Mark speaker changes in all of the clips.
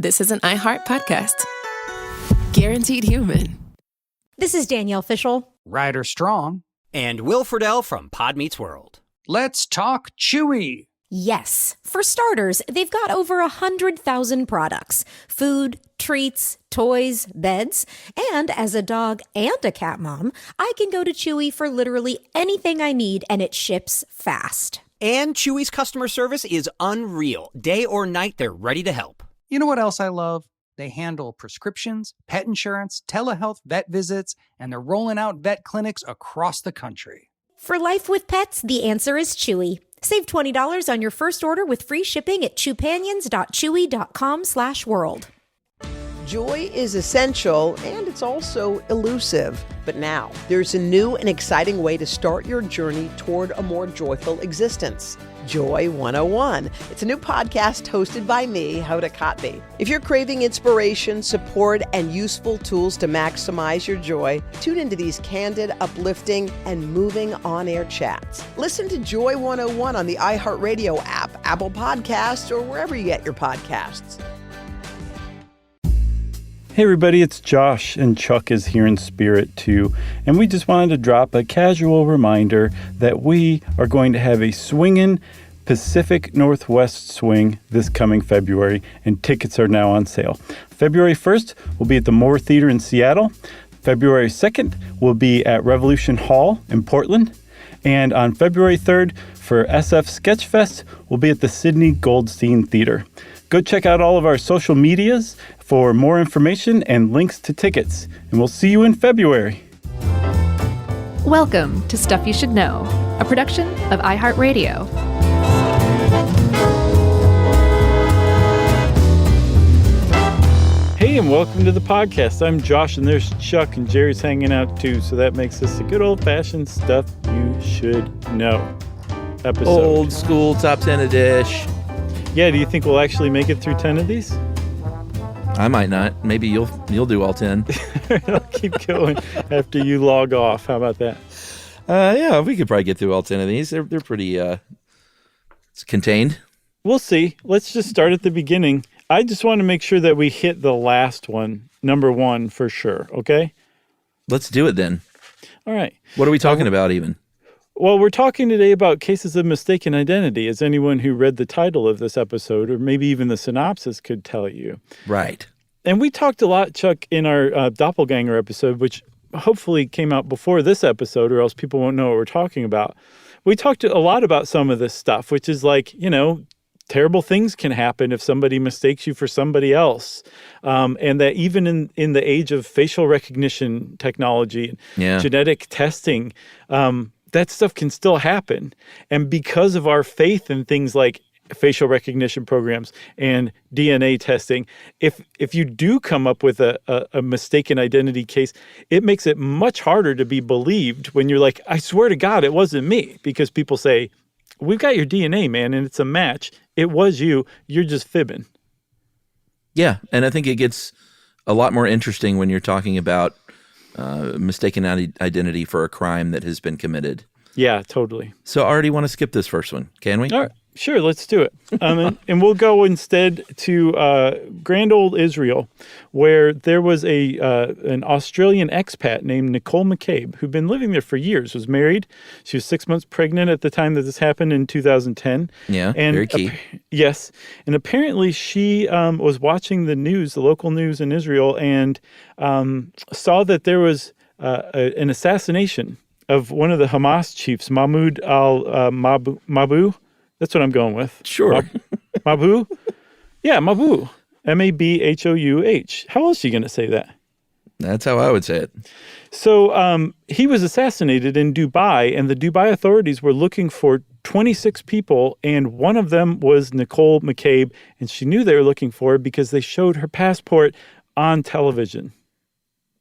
Speaker 1: This is an iHeart podcast. Guaranteed human.
Speaker 2: This is Danielle Fishel.
Speaker 3: Ryder Strong.
Speaker 4: And Will Friedle from Pod Meets World.
Speaker 3: Let's talk Chewy.
Speaker 2: Yes. For starters, they've got over 100,000 products. Food, treats, toys, beds. And as a dog and a cat mom, I can go to Chewy for literally anything I need, and it ships fast.
Speaker 4: And Chewy's customer service is unreal. Day or night, they're ready to help.
Speaker 3: You know what else I love? They handle prescriptions, pet insurance, telehealth, vet visits, and they're rolling out vet clinics across the country.
Speaker 2: For life with pets, the answer is Chewy. Save $20 on your first order with free shipping at chewpanions.chewy.com/world.
Speaker 5: Joy is essential, and it's also elusive. But now, there's a new and exciting way to start your journey toward a more joyful existence. Joy 101. It's a new podcast hosted by me, Hoda Kotb. If you're craving inspiration, support, and useful tools to maximize your joy, tune into these candid, uplifting, and moving on-air chats. Listen to Joy 101 on the iHeartRadio app, Apple Podcasts, or wherever you get your podcasts.
Speaker 6: Hey everybody, it's Josh, and Chuck is here in spirit too, and we just wanted to drop a casual reminder that we are going to have a swingin' Pacific Northwest swing this coming February, and tickets are now on sale. February 1st, we'll be at the Moore Theater in Seattle. February 2nd, we'll be at Revolution Hall in Portland. And on February 3rd, for SF Sketchfest, we'll be at the Sidney Goldstein Theater. Go check out all of our social medias for more information and links to tickets. And we'll see you in February.
Speaker 7: Welcome to Stuff You Should Know, a production of iHeartRadio.
Speaker 6: Hey, and welcome to the podcast. I'm Josh, and there's Chuck, and Jerry's hanging out too. So that makes this a good old-fashioned Stuff You Should Know episode.
Speaker 8: Old school top 10 a dish.
Speaker 6: Yeah, do you think we'll actually make it through 10 of these?
Speaker 8: I might not. Maybe you'll do all 10.
Speaker 6: I'll keep going after you log off. How about that?
Speaker 8: Yeah, we could probably get through all 10 of these. They're pretty it's contained.
Speaker 6: We'll see. Let's just start at the beginning. I just want to make sure that we hit the last one, number 1 for sure, okay?
Speaker 8: Let's do it then.
Speaker 6: All right.
Speaker 8: What are we talking about even?
Speaker 6: Well, we're talking today about cases of mistaken identity, as anyone who read the title of this episode, or maybe even the synopsis, could tell you.
Speaker 8: Right.
Speaker 6: And we talked a lot, Chuck, in our doppelganger episode, which hopefully came out before this episode, or else people won't know what we're talking about. We talked a lot about some of this stuff, which is like, terrible things can happen if somebody mistakes you for somebody else. And that even in the age of facial recognition technology, genetic testing, that stuff can still happen. And because of our faith in things like facial recognition programs and DNA testing, if you do come up with a mistaken identity case, it makes it much harder to be believed when you're like, I swear to God, it wasn't me. Because people say, we've got your DNA, man, and it's a match. It was you. You're just fibbing.
Speaker 8: Yeah, and I think it gets a lot more interesting when you're talking about mistaken identity for a crime that has been committed.
Speaker 6: Yeah, totally.
Speaker 8: So I already want to skip this first one. Can we?
Speaker 6: All right. Sure, let's do it. And we'll go instead to grand old Israel, where there was an Australian expat named Nicole McCabe, who'd been living there for years, was married. She was 6 months pregnant at the time that this happened in 2010.
Speaker 8: Yeah, and very key.
Speaker 6: Yes. And apparently she was watching the news, the local news in Israel, and saw that there was an assassination of one of the Hamas chiefs, Mahmoud al-Mabhouh. That's what I'm going with.
Speaker 8: Sure.
Speaker 6: Mabhouh? Yeah, Mabhouh. M-A-B-H-O-U-H. How else are you going to say that?
Speaker 8: That's how I would say it.
Speaker 6: So he was assassinated in Dubai, and the Dubai authorities were looking for 26 people, and one of them was Nicole McCabe, and she knew they were looking for her because they showed her passport on television.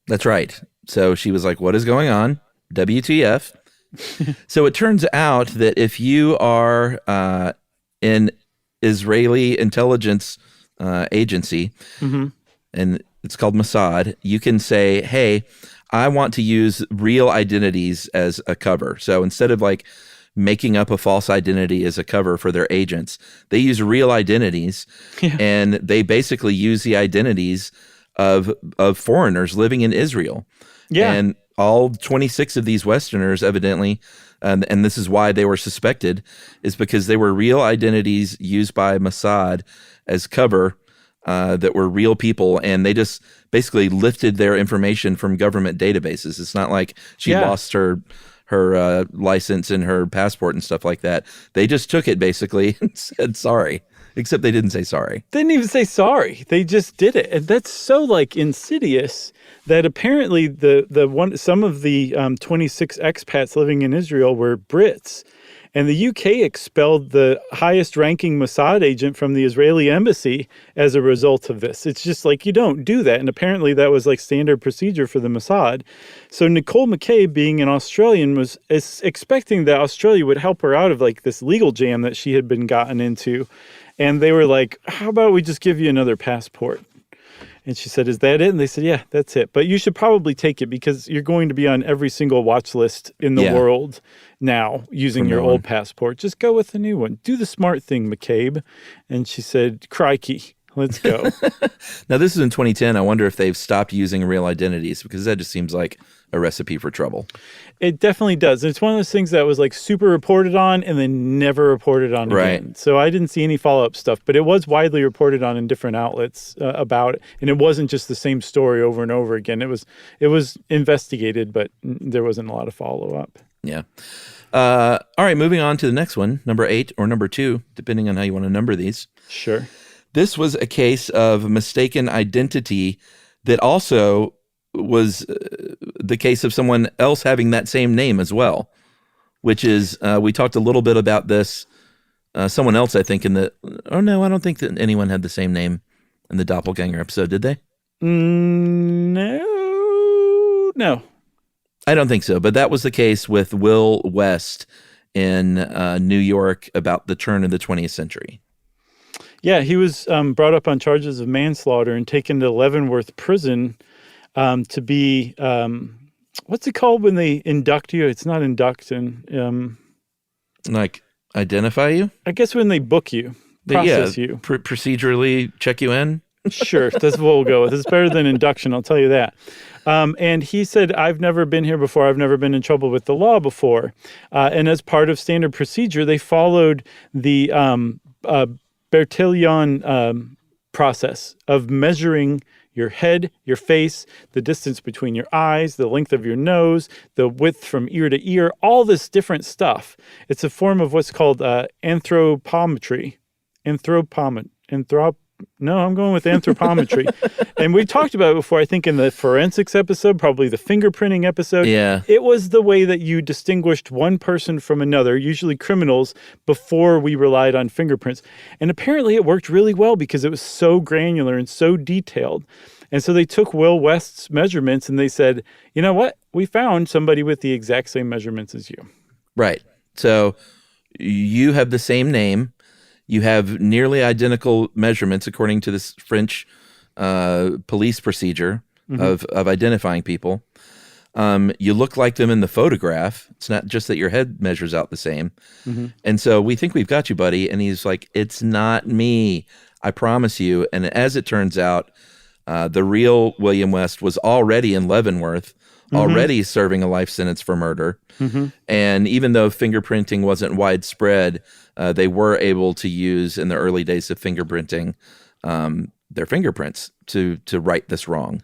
Speaker 8: That's right. So she was like, what is going on? WTF? So it turns out that if you are an Israeli intelligence agency, and it's called Mossad, you can say, hey, I want to use real identities as a cover. So instead of like making up a false identity as a cover for their agents. They use real identities, and they basically use the identities of foreigners living in Israel.
Speaker 6: Yeah.
Speaker 8: And all 26 of these Westerners, evidently, and this is why they were suspected, is because they were real identities used by Mossad as cover that were real people, and they just basically lifted their information from government databases. It's not like she lost her license and her passport and stuff like that. They just took it basically and said sorry, except they didn't say sorry.
Speaker 6: They didn't even say sorry. They just did it. And that's so like insidious that apparently some of the 26 expats living in Israel were Brits. And the UK expelled the highest ranking Mossad agent from the Israeli embassy as a result of this. It's just like, you don't do that. And apparently that was like standard procedure for the Mossad. So Nicole McCabe, being an Australian, was expecting that Australia would help her out of like this legal jam that she had been gotten into. And they were like, how about we just give you another passport? And she said, is that it? And they said, yeah, that's it. But you should probably take it because you're going to be on every single watch list in the world now using your old passport. Just go with the new one. Do the smart thing, McCabe. And she said, crikey, let's go.
Speaker 8: Now, this is in 2010. I wonder if they've stopped using real identities, because that just seems like a recipe for trouble.
Speaker 6: It definitely does. It's one of those things that was like super reported on and then never reported on again. So I didn't see any follow-up stuff, but it was widely reported on in different outlets about it. And it wasn't just the same story over and over again. It was investigated, but there wasn't a lot of follow-up.
Speaker 8: Yeah. All right, moving on to the next one, number 8 or number 2, depending on how you want to number these.
Speaker 6: Sure.
Speaker 8: This was a case of mistaken identity that also was the case of someone else having that same name as well, which is, we talked a little bit about this, someone else, I think, I don't think that anyone had the same name in the doppelganger episode, did they?
Speaker 6: No.
Speaker 8: I don't think so, but that was the case with Will West in New York about the turn of the 20th century.
Speaker 6: Yeah, he was brought up on charges of manslaughter and taken to Leavenworth Prison to be, what's it called when they induct you? It's not inducting.
Speaker 8: Like identify you?
Speaker 6: I guess when they book you, process you.
Speaker 8: Procedurally check you in?
Speaker 6: Sure, that's what we'll go with. It's better than induction, I'll tell you that. And he said, I've never been here before. I've never been in trouble with the law before. And as part of standard procedure, they followed the Bertillon process of measuring your head, your face, the distance between your eyes, the length of your nose, the width from ear to ear, all this different stuff. It's a form of what's called anthropometry. I'm going with anthropometry. And we talked about it before, I think in the forensics episode, probably the fingerprinting episode.
Speaker 8: Yeah.
Speaker 6: It was the way that you distinguished one person from another, usually criminals, before we relied on fingerprints. And apparently it worked really well because it was so granular and so detailed. And so they took Will West's measurements and they said, you know what? We found somebody with the exact same measurements as you.
Speaker 8: Right. So you have the same name. You have nearly identical measurements according to this French police procedure of identifying people. You look like them in the photograph. It's not just that your head measures out the same. And so we think we've got you, buddy. And he's like, it's not me. I promise you. And as it turns out, the real William West was already in Leavenworth, already serving a life sentence for murder. And even though fingerprinting wasn't widespread, they were able to use in the early days of fingerprinting their fingerprints to right this wrong.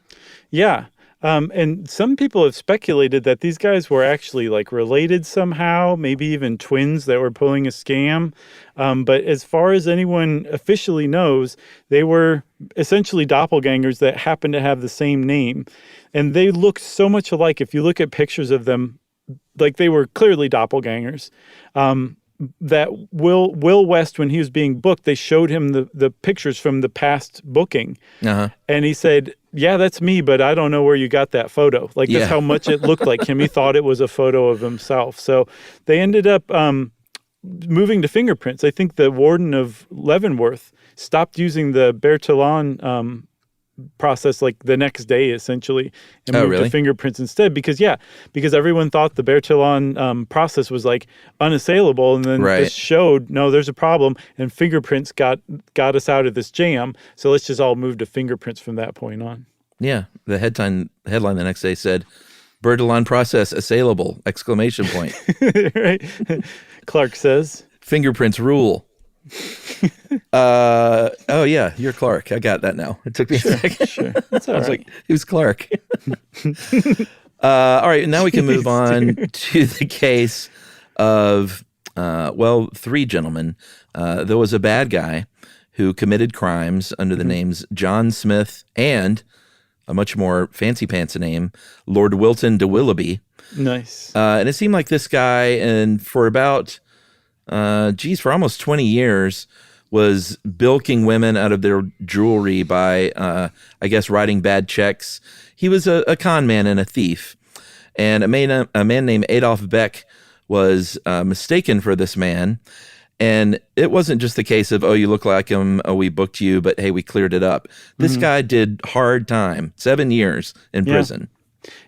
Speaker 8: Yeah.
Speaker 6: And some people have speculated that these guys were actually like related somehow, maybe even twins that were pulling a scam. But as far as anyone officially knows, they were essentially doppelgangers that happened to have the same name. And they looked so much alike. If you look at pictures of them, like they were clearly doppelgangers. That Will West, when he was being booked, they showed him the pictures from the past booking. And he said, yeah, that's me, but I don't know where you got that photo. Like, that's how much it looked like him. He thought it was a photo of himself. So they ended up moving to fingerprints. I think the warden of Leavenworth stopped using the Bertillon process like the next day, essentially, and moved
Speaker 8: really?
Speaker 6: to fingerprints instead. Because everyone thought the Bertillon process was like unassailable, and then
Speaker 8: Right.
Speaker 6: this showed no, there's a problem, and fingerprints got us out of this jam. So let's just all move to fingerprints from that point on.
Speaker 8: Yeah. The headline the next day said, Bertillon process assailable, exclamation point.
Speaker 6: Right? Clark says.
Speaker 8: Fingerprints rule. Oh yeah, you're Clark. I got that now. It took me a second.
Speaker 6: Sure. That's all
Speaker 8: I was
Speaker 6: right.
Speaker 8: like, who's Clark? All right, now we can move on to the case of, 3 gentlemen. There was a bad guy who committed crimes under the names John Smith and a much more fancy pants name, Lord Wilton de Willoughby.
Speaker 6: Nice.
Speaker 8: And it seemed like this guy, and for about, for almost 20 years, was bilking women out of their jewelry by, writing bad checks. He was a con man and a thief. And a man named Adolf Beck was mistaken for this man. And it wasn't just the case of, oh, you look like him, oh, we booked you, but hey, we cleared it up. This guy did hard time, 7 years in prison.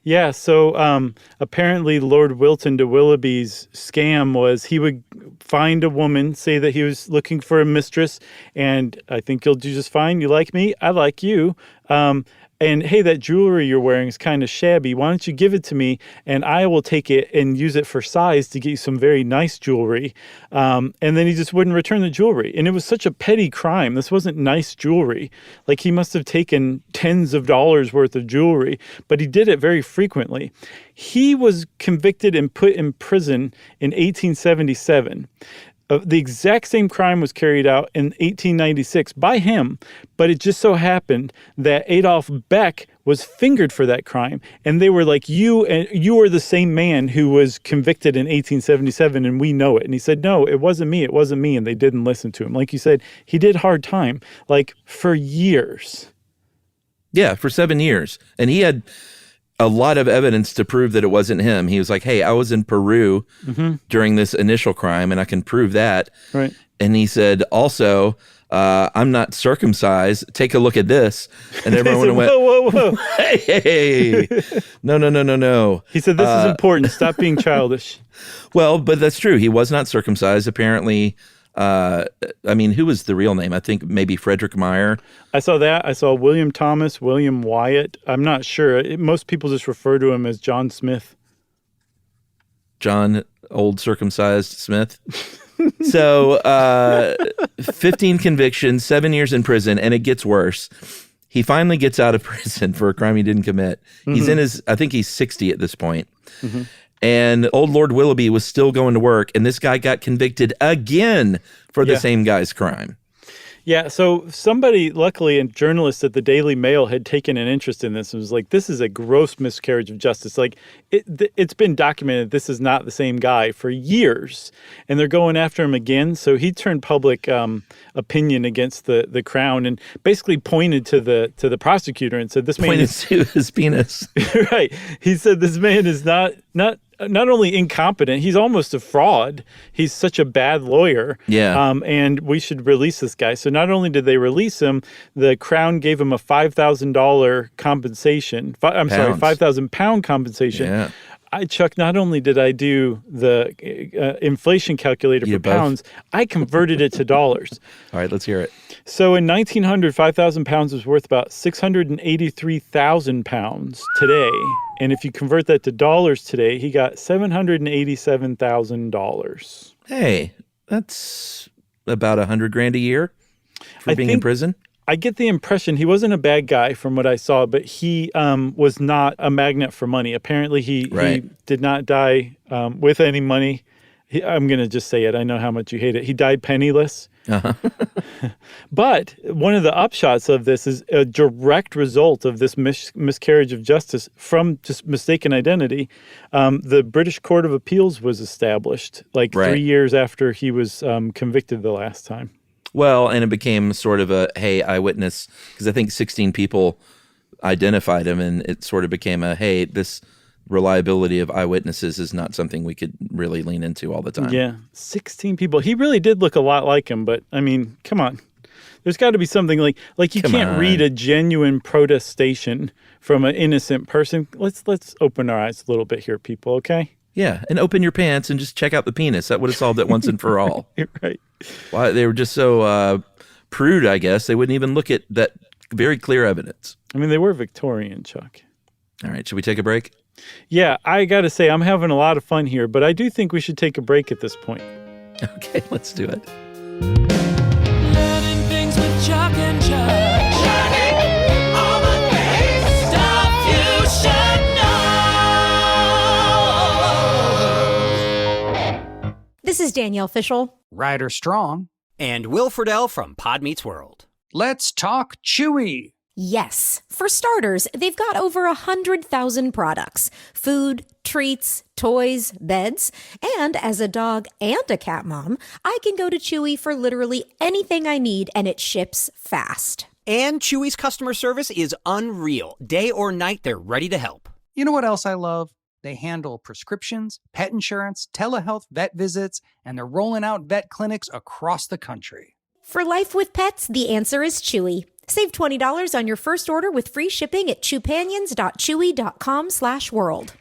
Speaker 6: Yeah, so apparently Lord Wilton de Willoughby's scam was he would find a woman, say that he was looking for a mistress, and I think you'll do just fine. You like me? I like you. And hey, that jewelry you're wearing is kind of shabby. Why don't you give it to me, and I will take it and use it for size to get you some very nice jewelry. And then he just wouldn't return the jewelry. And it was such a petty crime. This wasn't nice jewelry. Like, he must have taken tens of dollars worth of jewelry, but he did it very frequently. He was convicted and put in prison in 1877. The exact same crime was carried out in 1896 by him, but it just so happened that Adolf Beck was fingered for that crime, and they were like, you are the same man who was convicted in 1877, and we know it. And he said, no, it wasn't me, and they didn't listen to him. Like you said, he did hard time, like, for years.
Speaker 8: Yeah, for 7 years. And he had a lot of evidence to prove that it wasn't him. He was like, hey, I was in Peru during this initial crime, and I can prove that. Right. And he said, also, I'm not circumcised. Take a look at this. And everyone
Speaker 6: said,
Speaker 8: went,
Speaker 6: whoa.
Speaker 8: hey, no.
Speaker 6: He said, this is important. Stop being childish.
Speaker 8: Well, but that's true. He was not circumcised. Apparently, who was the real name? I think maybe Frederick Meyer.
Speaker 6: I saw that. I saw William Thomas, William Wyatt. I'm not sure. Most people just refer to him as John Smith.
Speaker 8: John, old circumcised Smith. So, 15 convictions, 7 years in prison, and it gets worse. He finally gets out of prison for a crime he didn't commit. He's in I think he's 60 at this point. And old Lord Willoughby was still going to work, and this guy got convicted again for the same guy's crime.
Speaker 6: Yeah, so somebody, luckily, a journalist at the Daily Mail had taken an interest in this and was like, this is a gross miscarriage of justice. Like, it's been documented this is not the same guy for years, and they're going after him again. So he turned public opinion against the Crown and basically pointed to the prosecutor and said, this man
Speaker 8: pointed to his penis.
Speaker 6: Right. He said, this man is not only incompetent, he's almost a fraud. He's such a bad lawyer.
Speaker 8: Yeah.
Speaker 6: And we should release this guy. So not only did they release him, the Crown gave him a $5,000 compensation. £5,000 compensation.
Speaker 8: Yeah.
Speaker 6: Chuck, not only did I do the inflation calculator for pounds, I converted it to dollars.
Speaker 8: All right, let's hear it.
Speaker 6: So in 1900, 5,000 pounds was worth about 683,000 pounds today. And if you convert that to dollars today, he got $787,000.
Speaker 8: Hey, that's about $100,000 a year for being in prison.
Speaker 6: I get the impression he wasn't a bad guy from what I saw, but he was not a magnet for money. Apparently, he did not die with any money. I'm going to just say it. I know how much you hate it. He died penniless. But one of the upshots of this is a direct result of this miscarriage of justice from just mistaken identity. The British Court of Appeals was established 3 years after he was convicted the last time.
Speaker 8: Well, and it became sort of a, hey, eyewitness, because I think 16 people identified him, and it sort of became a, hey, this reliability of eyewitnesses is not something we could really lean into all the time.
Speaker 6: Yeah, 16 people. He really did look a lot like him, but, I mean, come on. There's got to be something like you can't read a genuine protestation from an innocent person. Let's open our eyes a little bit here, people, okay?
Speaker 8: Yeah, and open your pants and just check out the penis. That would have solved it once and for all.
Speaker 6: Right.
Speaker 8: Why they were just so prude, I guess. They wouldn't even look at that very clear evidence.
Speaker 6: I mean, they were Victorian, Chuck.
Speaker 8: All right, should we take a break?
Speaker 6: Yeah, I got to say, I'm having a lot of fun here, but I do think we should take a break at this point.
Speaker 8: Okay, let's do it.
Speaker 1: Learning things with Chuck and Chuck. All the things stuff you should know.
Speaker 2: This is Danielle Fishel.
Speaker 3: Ryder Strong.
Speaker 4: And Will Friedle from Pod Meets World.
Speaker 3: Let's talk Chewy.
Speaker 2: Yes. For starters, they've got over 100,000 products. Food, treats, toys, beds. And as a dog and a cat mom, I can go to Chewy for literally anything I need, and it ships fast.
Speaker 4: And Chewy's customer service is unreal. Day or night, they're ready to help.
Speaker 3: You know what else I love? They handle prescriptions, pet insurance, telehealth vet visits, and they're rolling out vet clinics across the country.
Speaker 2: For life with pets, the answer is Chewy. Save $20 on your first order with free shipping at chewpanions.chewy.com/world.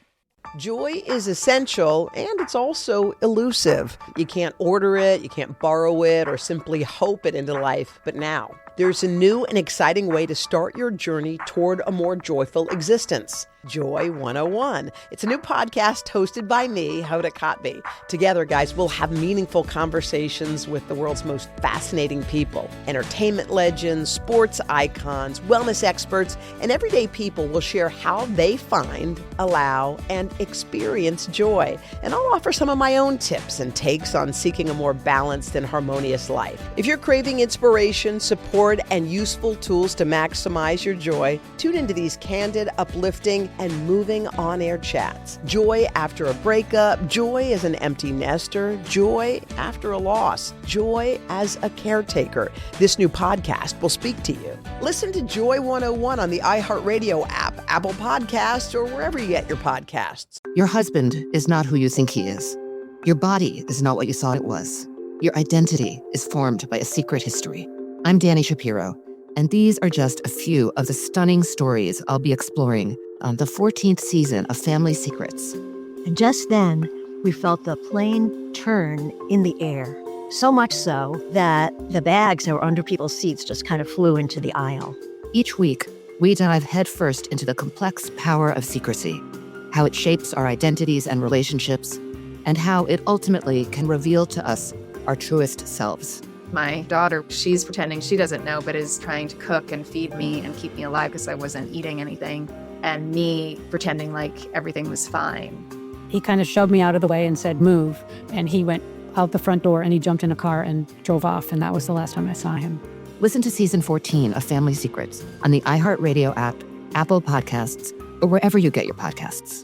Speaker 5: Joy is essential, and it's also elusive. You can't order it, you can't borrow it, or simply hope it into life. But now, there's a new and exciting way to start your journey toward a more joyful existence. Joy 101. It's a new podcast hosted by me, Hoda Kotb. Together, guys, we'll have meaningful conversations with the world's most fascinating people. Entertainment legends, sports icons, wellness experts, and everyday people will share how they find, allow, and experience joy. And I'll offer some of my own tips and takes on seeking a more balanced and harmonious life. If you're craving inspiration, support, and useful tools to maximize your joy, tune into these candid, uplifting, and moving on-air chats. Joy after a breakup, joy as an empty nester, joy after a loss, joy as a caretaker. This new podcast will speak to you. Listen to Joy 101 on the iHeartRadio app, Apple Podcasts, or wherever you get your podcasts.
Speaker 9: Your husband is not who you think he is. Your body is not what you thought it was. Your identity is formed by a secret history. I'm Danny Shapiro, and these are just a few of the stunning stories I'll be exploring on the 14th season of Family Secrets.
Speaker 10: And just then, we felt the plane turn in the air. So much so that the bags that were under people's seats just kind of flew into the aisle.
Speaker 9: Each week, we dive headfirst into the complex power of secrecy, how it shapes our identities and relationships, and how it ultimately can reveal to us our truest selves.
Speaker 7: My daughter, she's pretending she doesn't know, but is trying to cook and feed me and keep me alive because I wasn't eating anything. And me pretending like everything was fine.
Speaker 11: He kind of shoved me out of the way and said, move. And he went out the front door and he jumped in a car and drove off. And that was the last time I saw him.
Speaker 9: Listen to season 14 of Family Secrets on the iHeartRadio app, Apple Podcasts, or wherever you get your podcasts.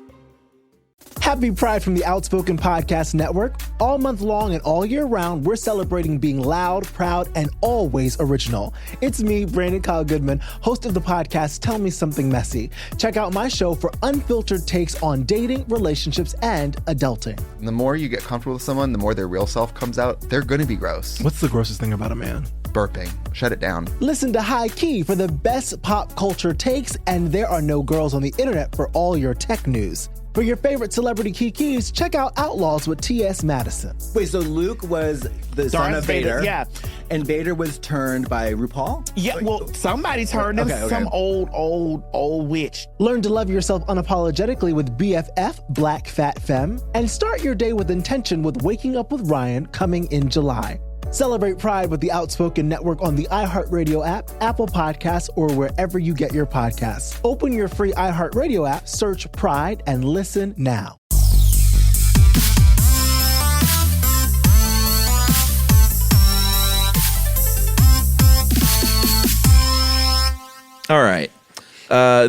Speaker 12: Happy Pride from the Outspoken Podcast Network. All month long and all year round, we're celebrating being loud, proud, and always original. It's me, Brandon Kyle Goodman, host of the podcast Tell Me Something Messy. Check out my show for unfiltered takes on dating, relationships, and adulting.
Speaker 13: The more you get comfortable with someone, the more their real self comes out. They're going to be gross.
Speaker 12: What's the grossest thing about a man?
Speaker 13: Burping. Shut it down. Listen
Speaker 12: to High Key for the best pop culture takes, and there are no girls on the internet for all your tech news. For your favorite celebrity kikis, check out Outlaws with T.S. Madison.
Speaker 14: Wait, so Luke was the son of Vader.
Speaker 12: Yeah.
Speaker 14: And Vader was turned by RuPaul?
Speaker 12: Yeah, well, somebody turned him. Okay. Some old witch. Learn to love yourself unapologetically with BFF, Black Fat Femme. And start your day with intention with Waking Up with Ryan coming in July. Celebrate Pride with the Outspoken Network on the iHeartRadio app, Apple Podcasts, or wherever you get your podcasts. Open your free iHeartRadio app, search Pride, and listen now.
Speaker 8: All right.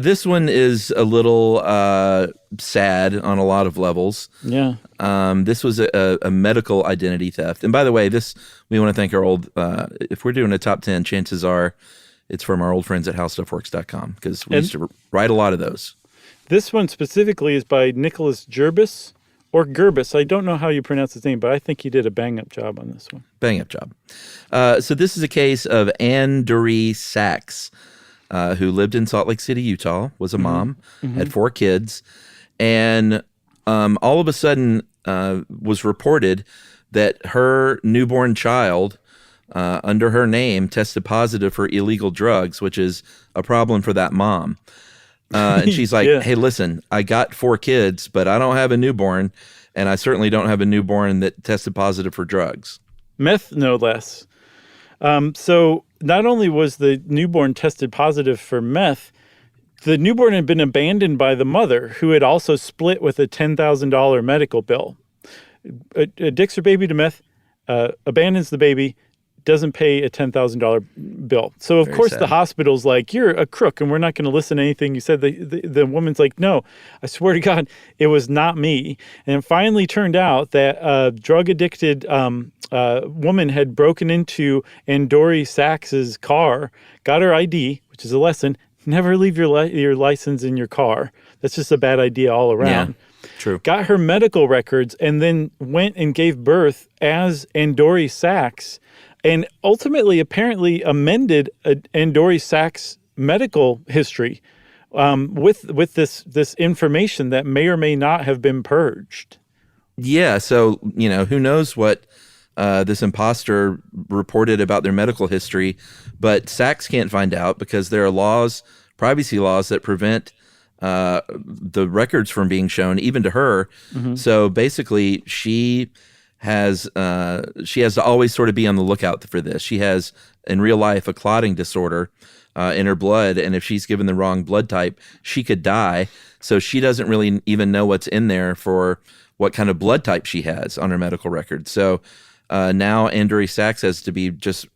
Speaker 8: This one is a little sad on a lot of levels.
Speaker 6: Yeah.
Speaker 8: This was a medical identity theft. And by the way, we want to thank our old, if we're doing a top 10, chances are it's from our old friends at howstuffworks.com because we used to write a lot of those.
Speaker 6: This one specifically is by Nicholas Gerbis, or Gerbus. I don't know how you pronounce his name, but I think he did a bang-up job on this one.
Speaker 8: Bang-up job. So this is a case of Ann Dury Sachs, who lived in Salt Lake City, Utah, was a mom, had 4 kids, and all of a sudden was reported that her newborn child under her name tested positive for illegal drugs, which is a problem for that mom. And she's like, hey, listen, I got 4 kids, but I don't have a newborn, and I certainly don't have a newborn that tested positive for drugs.
Speaker 6: Meth, no less. So not only was the newborn tested positive for meth, the newborn had been abandoned by the mother, who had also split with a $10,000 medical bill. Addicts her baby to meth, abandons the baby, doesn't pay a $10,000 bill. So, of course, the hospital's like, you're a crook and we're not going to listen to anything you said. The woman's like, no, I swear to God, it was not me. And it finally turned out that a drug-addicted woman had broken into Ann Dury Sachs's car, got her ID, which is a lesson. Never leave your license in your car. That's just a bad idea all around.
Speaker 8: Yeah, true.
Speaker 6: Got her medical records and then went and gave birth as Ann Dury Sachs, and ultimately, apparently, amended Ann Dury Sachs' medical history with this information that may or may not have been purged.
Speaker 8: Yeah, so who knows what this imposter reported about their medical history, but Sachs can't find out because there are privacy laws that prevent the records from being shown, even to her. So basically, she has to always sort of be on the lookout for this. She has, in real life, a clotting disorder in her blood, and if she's given the wrong blood type, she could die. So she doesn't really even know what's in there for what kind of blood type she has on her medical record. So now Ann Dury Sachs has to be just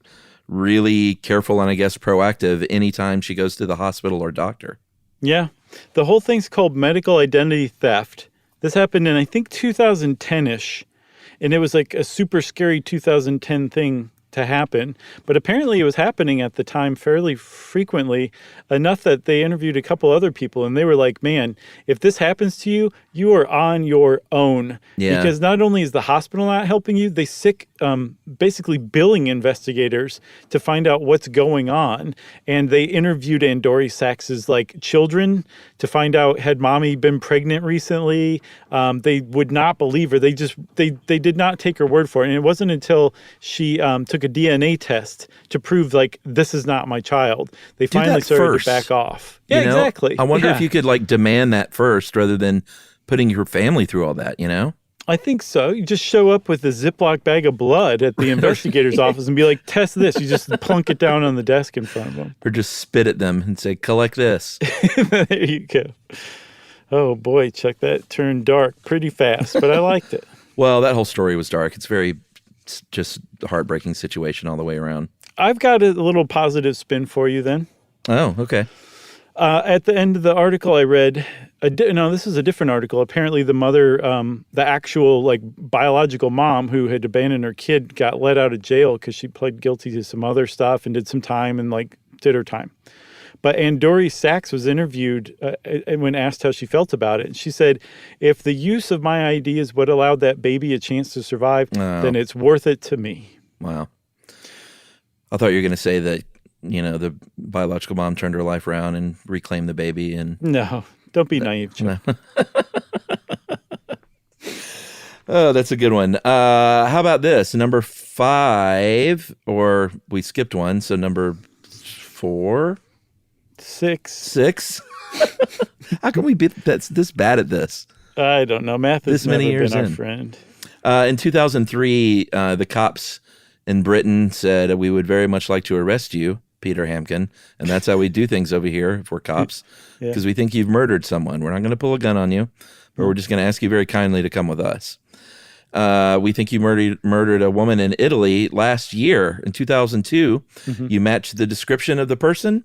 Speaker 8: really careful and I guess proactive anytime she goes to the hospital or doctor.
Speaker 6: Yeah. The whole thing's called medical identity theft. This happened in, I think, 2010-ish. And it was like a super scary 2010 thing to happen. But apparently it was happening at the time fairly frequently, enough that they interviewed a couple other people and they were like, man, if this happens to you, you are on your own.
Speaker 8: Yeah.
Speaker 6: Because not only is the hospital not helping you, they sick basically billing investigators to find out what's going on. And they interviewed Ann Dury Sachs's children to find out, had mommy been pregnant recently? They would not believe her. They did not take her word for it. And it wasn't until she took a DNA test to prove this is not my child, they finally started to back off. Yeah, exactly.
Speaker 8: I wonder if you could demand that first rather than putting your family through all that,
Speaker 6: I think so. You just show up with a Ziploc bag of blood at the investigator's office and be like, test this. You just plunk it down on the desk in front of them.
Speaker 8: Or just spit at them and say, collect this.
Speaker 6: There you go. Oh, boy, Chuck, that turned dark pretty fast, but I liked it.
Speaker 8: Well, that whole story was dark. It's just a heartbreaking situation all the way around.
Speaker 6: I've got a little positive spin for you then.
Speaker 8: Oh, okay.
Speaker 6: At the end of the article I read, this is a different article. Apparently the mother, the actual biological mom who had abandoned her kid, got let out of jail because she pled guilty to some other stuff and did some time and did her time. But Ann Dury Sachs was interviewed when asked how she felt about it. And she said, if the use of my ID is what allowed that baby a chance to survive, then it's worth it to me.
Speaker 8: Wow. I thought you were going to say that, the biological mom turned her life around and reclaimed the baby. And
Speaker 6: no, don't be naive, Chuck.
Speaker 8: No. Oh, that's a good one. How about this? Number 5, or we skipped one, so number 4?
Speaker 6: 6.
Speaker 8: How can we be this bad at this?
Speaker 6: I don't know. Math has never been our friend.
Speaker 8: In 2003, the cops in Britain said, we would very much like to arrest you, Peter Hampkin. And that's how we do things over here if we're cops, because we think you've murdered someone. We're not going to pull a gun on you, but we're just going to ask you very kindly to come with us. We think you murdered a woman in Italy last year in 2002. You matched the description of the person,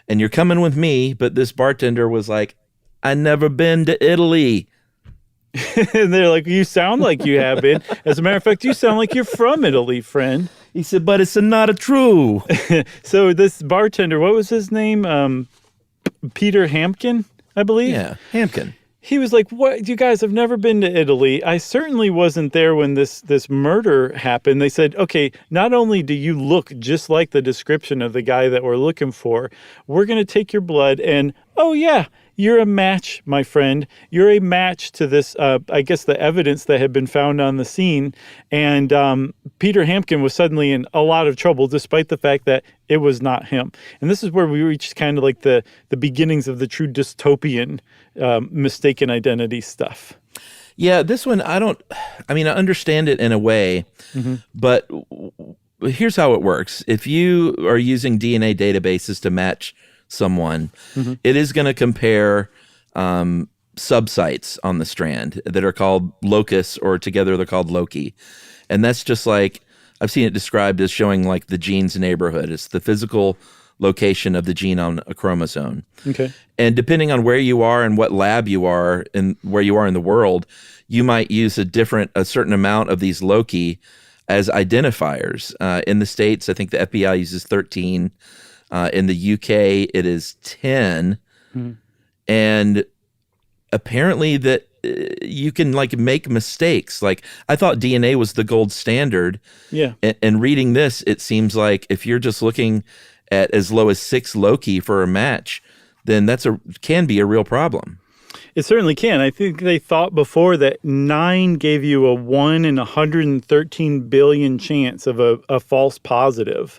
Speaker 8: and you're coming with me. But this bartender was like, "I never been to Italy."
Speaker 6: And they're like, "You sound like you have been. As a matter of fact, you sound like you're from Italy, friend."
Speaker 8: He said, "But it's not true."
Speaker 6: So this bartender, what was his name? Peter Hampkin, I believe.
Speaker 8: Yeah, Hampkin.
Speaker 6: he was like, "What? You guys have never been to Italy. I certainly wasn't there when this murder happened." They said, "Okay, not only do you look just like the description of the guy that we're looking for, we're going to take your blood and, oh yeah, you're a match, my friend. You're a match to this, I guess, the evidence that had been found on the scene." And Peter Hampkin was suddenly in a lot of trouble, despite the fact that it was not him. And this is where we reach kind of like the beginnings of the true dystopian mistaken identity stuff.
Speaker 8: Yeah, this one, I understand it in a way, but here's how it works. If you are using DNA databases to match someone, it is going to compare subsites on the strand that are called locus, or together they're called loci. And that's just like, I've seen it described as showing like the gene's neighborhood. It's the physical location of the gene on a chromosome.
Speaker 6: Okay.
Speaker 8: And depending on where you are and what lab you are and where you are in the world, you might use a certain amount of these loci as identifiers. In the States, I think the FBI uses 13. In the UK, it is 10. And apparently that you can like make mistakes. Like, I thought DNA was the gold standard.
Speaker 6: Yeah.
Speaker 8: And reading this, it seems like if you're just looking at as low as 6 loci for a match, then can be a real problem.
Speaker 6: It certainly can. I think they thought before that 9 gave you a 1 in 113 billion chance of a false positive.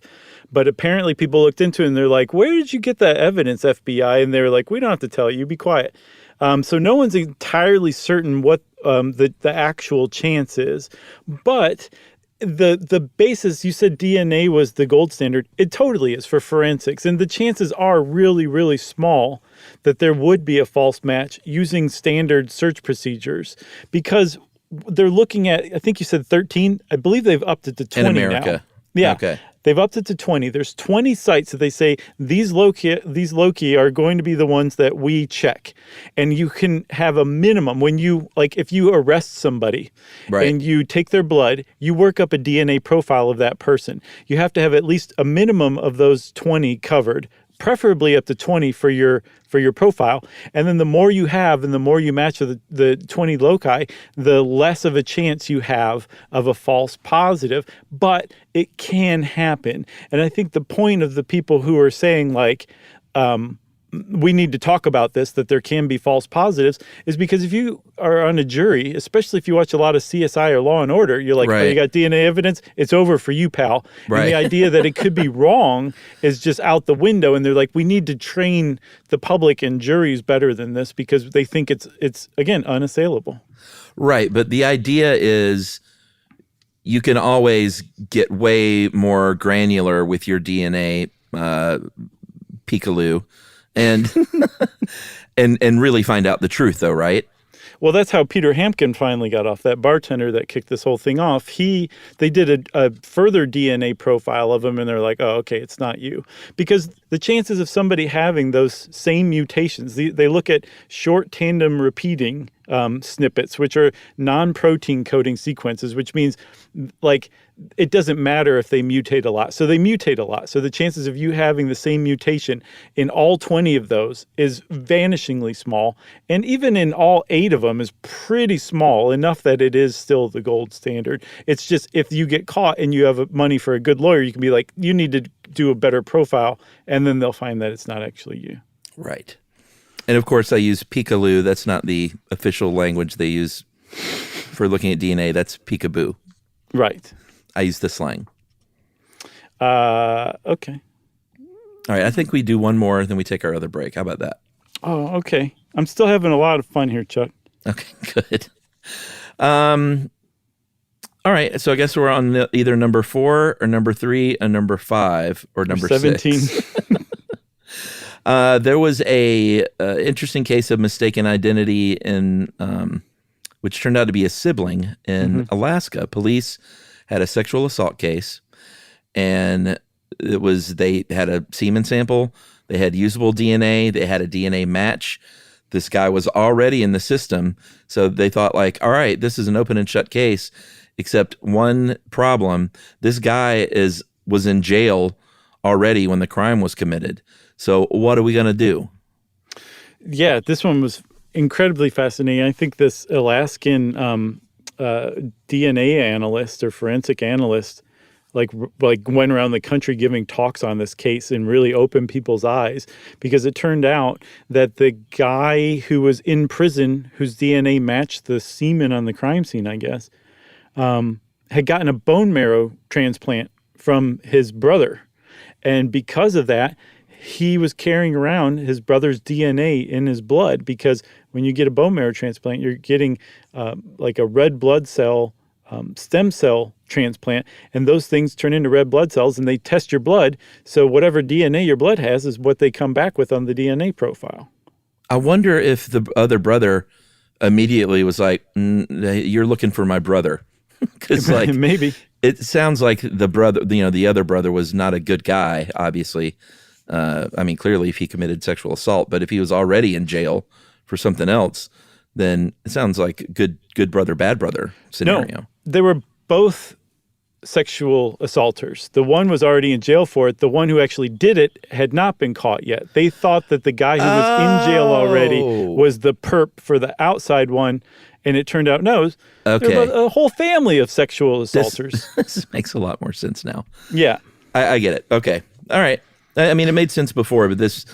Speaker 6: But apparently people looked into it and they're like, "Where did you get that evidence, FBI?" And they were like, "We don't have to tell you. Be quiet." So no one's entirely certain what the actual chance is. But the basis, you said DNA was the gold standard. It totally is for forensics. And the chances are really, really small that there would be a false match using standard search procedures, because they're looking at, I think you said 13. I believe they've upped it to 20
Speaker 8: in America
Speaker 6: now. Yeah.
Speaker 8: Okay.
Speaker 6: They've upped it to 20. There's 20 sites that they say these loci are going to be the ones that we check. And you can have a minimum when you, like, if you arrest somebody and you take their blood, you work up a DNA profile of that person. You have to have at least a minimum of those 20 covered, preferably up to 20 for your profile. And then the more you have and the more you match with the 20 loci, the less of a chance you have of a false positive. But it can happen. And I think the point of the people who are saying, like, we need to talk about this, that there can be false positives, is because if you are on a jury, especially if you watch a lot of CSI or Law and Order, you're like, "Oh, you got DNA evidence? It's over for you, pal." And the idea that it could be wrong is just out the window. And they're like, we need to train the public and juries better than this, because they think it's again, unassailable.
Speaker 8: Right. But the idea is you can always get way more granular with your DNA peekaloo. And and really find out the truth, though, right?
Speaker 6: Well, that's how Peter Hampkin finally got off. That bartender that kicked this whole thing off, they did a further DNA profile of him, and they're like, "Oh, okay, it's not you." Because the chances of somebody having those same mutations, they look at short tandem repeating snippets, which are non-protein coding sequences, which means, like, it doesn't matter if they mutate a lot. So they mutate a lot. So the chances of you having the same mutation in all 20 of those is vanishingly small. And even in all 8 of them is pretty small, enough that it is still the gold standard. It's just, if you get caught and you have money for a good lawyer, you can be like, "You need to do a better profile." And then they'll find that it's not actually you.
Speaker 8: Right. And of course, I use peekaloo. That's not the official language they use for looking at DNA. That's peekaboo.
Speaker 6: Right.
Speaker 8: I use the slang.
Speaker 6: Okay.
Speaker 8: All right. I think we do one more, then we take our other break. How about that?
Speaker 6: Oh, okay. I'm still having a lot of fun here, Chuck.
Speaker 8: Okay, good. All right. So I guess we're on either number 4 or number 3 and number 5 or number
Speaker 6: 17.
Speaker 8: 6. There was a interesting case of mistaken identity in which turned out to be a sibling in Alaska. Police had a sexual assault case, and they had a semen sample, they had usable DNA, they had a DNA match. This guy was already in the system, so they thought, like, all right, this is an open and shut case, except one problem. This guy was in jail already when the crime was committed. So what are we going to do?
Speaker 6: Yeah, this one was incredibly fascinating. I think this Alaskan DNA analyst or forensic analyst like went around the country giving talks on this case and really opened people's eyes, because it turned out that the guy who was in prison, whose DNA matched the semen on the crime scene, I guess, had gotten a bone marrow transplant from his brother. And because of that, he was carrying around his brother's DNA in his blood, because when you get a bone marrow transplant, you're getting like a red blood cell stem cell transplant, and those things turn into red blood cells and they test your blood. So whatever DNA your blood has is what they come back with on the DNA profile.
Speaker 8: I wonder if the other brother immediately was like, you're looking for my brother. Because like
Speaker 6: maybe
Speaker 8: it sounds like the brother, the other brother was not a good guy, obviously. I mean, clearly if he committed sexual assault, but if he was already in jail for something else, then it sounds like good brother, bad brother scenario.
Speaker 6: No, they were both sexual assaulters. The one was already in jail for it. The one who actually did it had not been caught yet. They thought that the guy who was in jail already was the perp for the outside one, and it turned out no. There was a whole family of sexual assaulters.
Speaker 8: This makes a lot more sense now.
Speaker 6: Yeah.
Speaker 8: I get it. Okay. All right. I mean, it made sense before, but this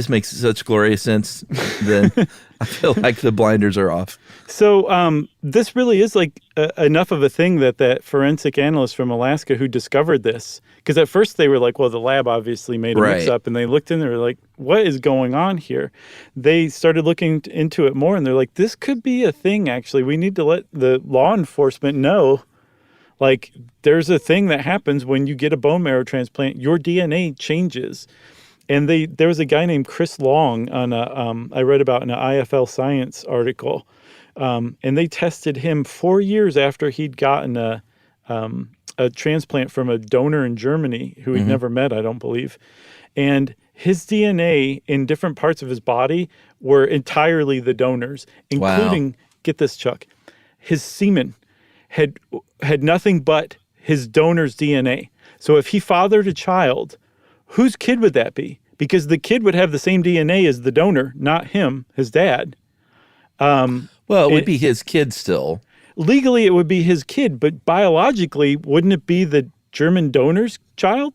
Speaker 8: makes such glorious sense. Then I feel like the blinders are off.
Speaker 6: So this really is like enough of a thing that forensic analyst from Alaska who discovered this, because at first they were like, well, the lab obviously made a mix-up, and they looked in, they were like, what is going on here? They started looking into it more, and they're like, this could be a thing, actually. We need to let the law enforcement know. Like, there's a thing that happens when you get a bone marrow transplant, your DNA changes. And there was a guy named Chris Long on I read about in an IFL Science article, and they tested him 4 years after he'd gotten a transplant from a donor in Germany who he'd never met, I don't believe. And his DNA in different parts of his body were entirely the donor's, including, get this, Chuck, his semen had nothing but his donor's DNA. So if he fathered a child, whose kid would that be? Because the kid would have the same DNA as the donor, not him, his dad.
Speaker 8: Well, it would be his kid still.
Speaker 6: Legally, it would be his kid, but biologically, wouldn't it be the German donor's child?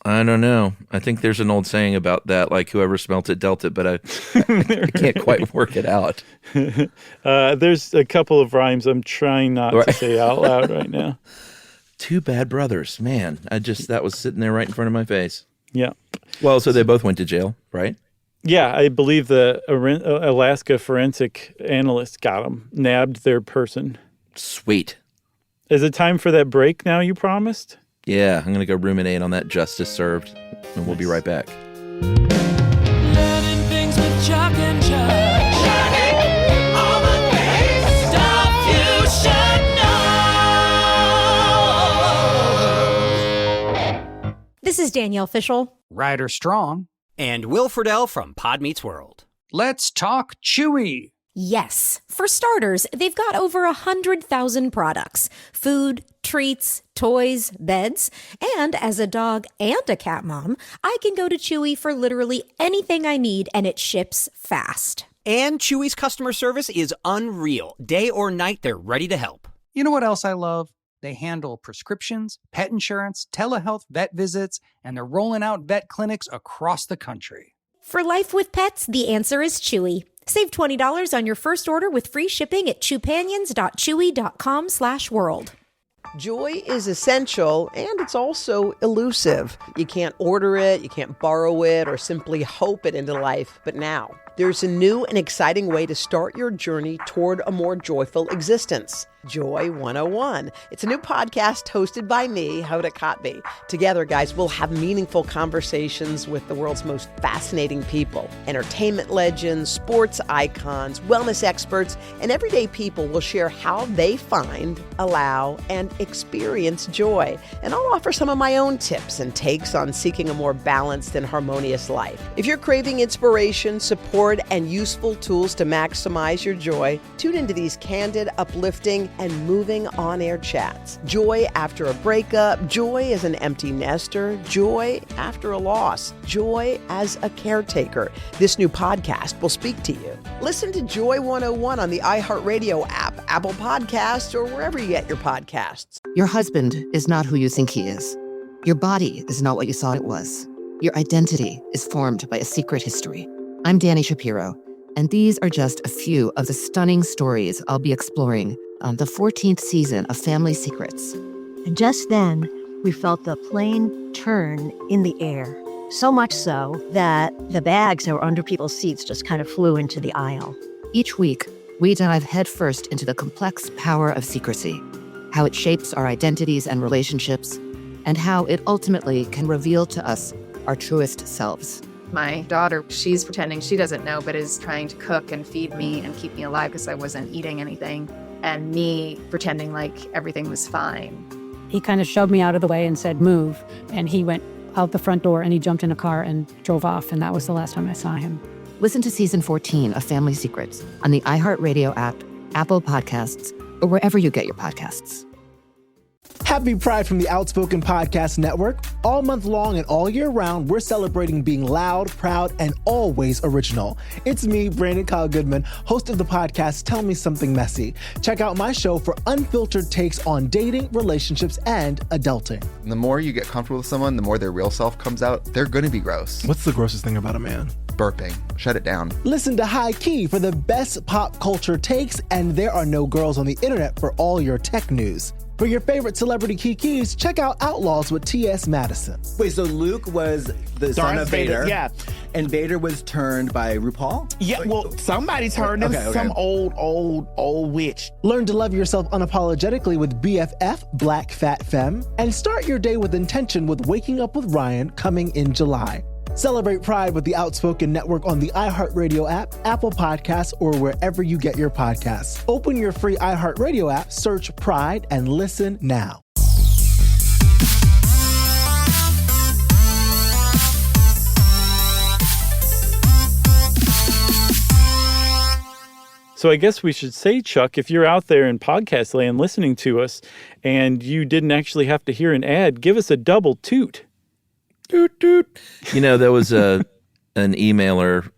Speaker 8: I don't know. I think there's an old saying about that, like whoever smelt it dealt it, but I can't quite work it out.
Speaker 6: There's a couple of rhymes I'm trying not to say out loud right now.
Speaker 8: Two bad brothers, man. That was sitting there right in front of my face.
Speaker 6: Yeah.
Speaker 8: Well, so they both went to jail, right?
Speaker 6: Yeah, I believe the Alaska forensic analyst got them, nabbed their person.
Speaker 8: Sweet.
Speaker 6: Is it time for that break now you promised?
Speaker 8: Yeah, I'm going to go ruminate on that justice served, and we'll be right back.
Speaker 1: Learning things with Chuck and Chuck. Learning all the things. Stuff you should know.
Speaker 2: This is Danielle Fishel.
Speaker 3: Ryder Strong.
Speaker 4: And Will Friedle from Pod Meets World.
Speaker 3: Let's talk Chewy.
Speaker 2: Yes. For starters, they've got over 100,000 products. Food, treats, toys, beds. And as a dog and a cat mom, I can go to Chewy for literally anything I need, and it ships fast.
Speaker 4: And Chewy's customer service is unreal. Day or night, they're ready to help.
Speaker 3: You know what else I love? They handle prescriptions, pet insurance, telehealth, vet visits, and they're rolling out vet clinics across the country.
Speaker 2: For life with pets, the answer is Chewy. Save $20 on your first order with free shipping at chewpanions.chewy.com/world.
Speaker 5: Joy is essential, and it's also elusive. You can't order it, you can't borrow it, or simply hope it into life. But now, there's a new and exciting way to start your journey toward a more joyful existence. Joy 101. It's a new podcast hosted by me, Hoda Kotb. Together, guys, we'll have meaningful conversations with the world's most fascinating people. Entertainment legends, sports icons, wellness experts, and everyday people will share how they find, allow, and experience joy. And I'll offer some of my own tips and takes on seeking a more balanced and harmonious life. If you're craving inspiration, support, and useful tools to maximize your joy, tune into these candid, uplifting, and moving on-air chats. Joy after a breakup, joy as an empty nester, joy after a loss, joy as a caretaker. This new podcast will speak to you. Listen to Joy 101 on the iHeartRadio app, Apple Podcasts, or wherever you get your podcasts.
Speaker 9: Your husband is not who you think he is. Your body is not what you thought it was. Your identity is formed by a secret history. I'm Danny Shapiro, and these are just a few of the stunning stories I'll be exploring on the 14th season of Family Secrets.
Speaker 10: And just then, we felt the plane turn in the air. So much so that the bags that were under people's seats just kind of flew into the aisle.
Speaker 9: Each week, we dive headfirst into the complex power of secrecy, how it shapes our identities and relationships, and how it ultimately can reveal to us our truest selves.
Speaker 7: My daughter, she's pretending she doesn't know, but is trying to cook and feed me and keep me alive because I wasn't eating anything. And me pretending like everything was fine.
Speaker 11: He kind of shoved me out of the way and said, move. And he went out the front door and he jumped in a car and drove off. And that was the last time I saw him.
Speaker 9: Listen to season 14 of Family Secrets on the iHeartRadio app, Apple Podcasts, or wherever you get your podcasts.
Speaker 12: Happy Pride from the Outspoken Podcast Network. All month long and all year round, we're celebrating being loud, proud, and always original. It's me, Brandon Kyle Goodman, host of the podcast Tell Me Something Messy. Check out my show for unfiltered takes on dating, relationships, and adulting.
Speaker 13: The more you get comfortable with someone, the more their real self comes out. They're going to be gross.
Speaker 12: What's the grossest thing about a man?
Speaker 13: Burping. Shut it down.
Speaker 12: Listen to High Key for the best pop culture takes, and there are no girls on the internet for all your tech news. For your favorite celebrity kikis, check out Outlaws with T.S. Madison.
Speaker 14: Wait, so Luke was the son of Vader.
Speaker 15: Yeah.
Speaker 14: And Vader was turned by RuPaul?
Speaker 15: Yeah, well, somebody turned him.
Speaker 14: Okay.
Speaker 15: Some old witch.
Speaker 12: Learn to love yourself unapologetically with BFF, Black Fat Femme, and start your day with intention with Waking Up with Ryan coming in July. Celebrate Pride with the Outspoken Network on the iHeartRadio app, Apple Podcasts, or wherever you get your podcasts. Open your free iHeartRadio app, search Pride, and listen now.
Speaker 6: So I guess we should say, Chuck, if you're out there in podcast land listening to us and you didn't actually have to hear an ad, give us a double toot.
Speaker 8: Toot, toot. You know, there was an emailer.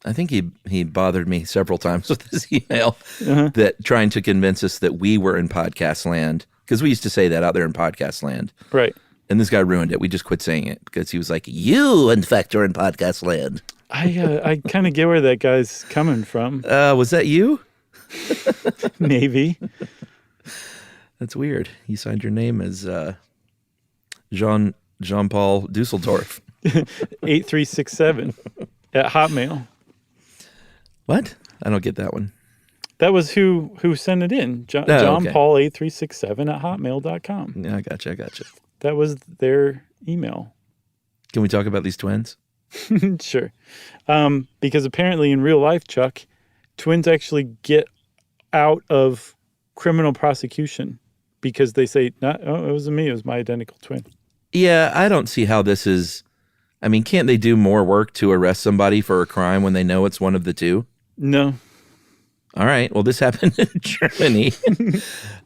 Speaker 8: I think he bothered me several times with his email that trying to convince us that we were in podcast land, because we used to say that out there in podcast land.
Speaker 6: Right.
Speaker 8: And this guy ruined it. We just quit saying it because he was like, you, in fact, are in podcast land.
Speaker 6: I kind of get where that guy's coming from.
Speaker 8: Was that you?
Speaker 6: Maybe.
Speaker 8: That's weird. You signed your name as Jean-Paul Dusseldorf.
Speaker 6: 8367 at Hotmail.
Speaker 8: What? I don't get that one.
Speaker 6: That was who sent it in. John Paul 8367 at hotmail.com.
Speaker 8: Yeah, I gotcha.
Speaker 6: That was their email.
Speaker 8: Can we talk about these twins?
Speaker 6: Sure. Because apparently in real life, Chuck, twins actually get out of criminal prosecution because they say, it wasn't me, it was my identical twin.
Speaker 8: Yeah, I don't see how this is. I mean, can't they do more work to arrest somebody for a crime when they know it's one of the two?
Speaker 6: No.
Speaker 8: All right. Well, this happened in Germany.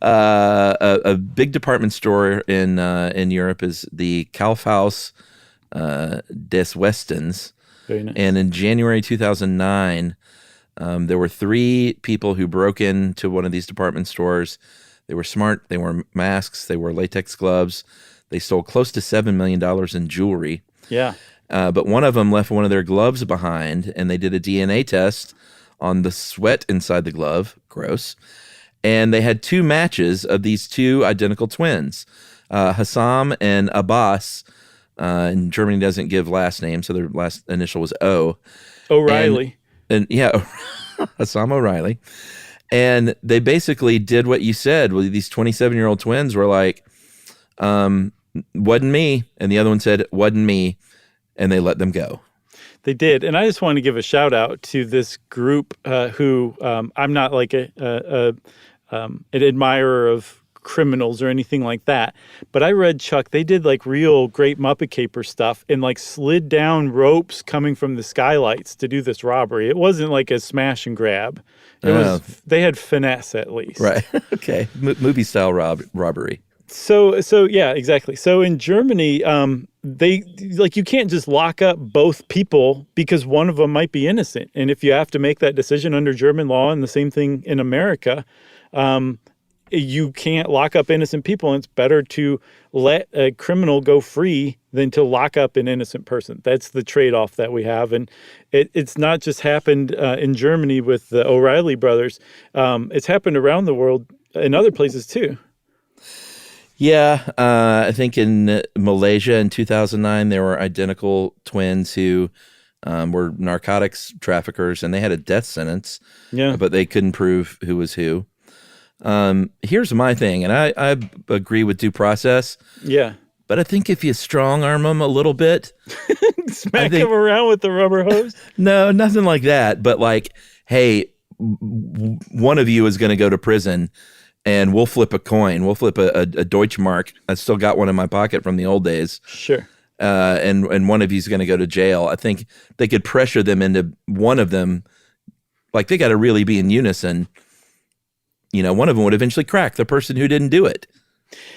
Speaker 8: A big department store in Europe is the Kaufhaus des Westens.
Speaker 6: Very nice.
Speaker 8: And in January 2009, there were 3 people who broke into one of these department stores. They were smart. They wore masks. They wore latex gloves. They stole close to $7 million in jewelry.
Speaker 6: Yeah.
Speaker 8: But one of them left one of their gloves behind, and they did a DNA test on the sweat inside the glove. Gross. And they had 2 matches of these 2 identical twins, Hassam and Abbas. And Germany doesn't give last names, so their last initial was O.
Speaker 6: O'Reilly.
Speaker 8: And yeah, Hassam O'Reilly. And they basically did what you said. Well, these 27-year-old twins were like, wasn't me. And the other one said, wasn't me. And they let them go.
Speaker 6: They did. And I just want to give a shout out to this group who I'm not like an admirer of criminals or anything like that. But I read, Chuck, they did like real Great Muppet Caper stuff and like slid down ropes coming from the skylights to do this robbery. It wasn't like a smash and grab. It was, they had finesse at least.
Speaker 8: Right. Okay. Movie style robbery.
Speaker 6: So yeah, exactly. So in Germany, they like, you can't just lock up both people because one of them might be innocent. And if you have to make that decision under German law, and the same thing in America, you can't lock up innocent people, and it's better to let a criminal go free than to lock up an innocent person. That's the trade-off that we have. And it's not just happened in Germany with the O'Reilly brothers. It's happened around the world in other places too.
Speaker 8: Yeah, I think in Malaysia in 2009, there were identical twins who were narcotics traffickers, and they had a death sentence.
Speaker 6: Yeah,
Speaker 8: but they couldn't prove who was who. Here's my thing, and I agree with due process.
Speaker 6: Yeah,
Speaker 8: but I think if you strong arm them a little bit,
Speaker 6: smack them around with the rubber hose.
Speaker 8: No, nothing like that. But like, hey, one of you is going to go to prison. And we'll flip a coin. We'll flip a Deutschmark. I still got one in my pocket from the old days.
Speaker 6: Sure.
Speaker 8: And one of you's going to go to jail. I think they could pressure them into one of them. Like, they got to really be in unison. You know, one of them would eventually crack, the person who didn't do it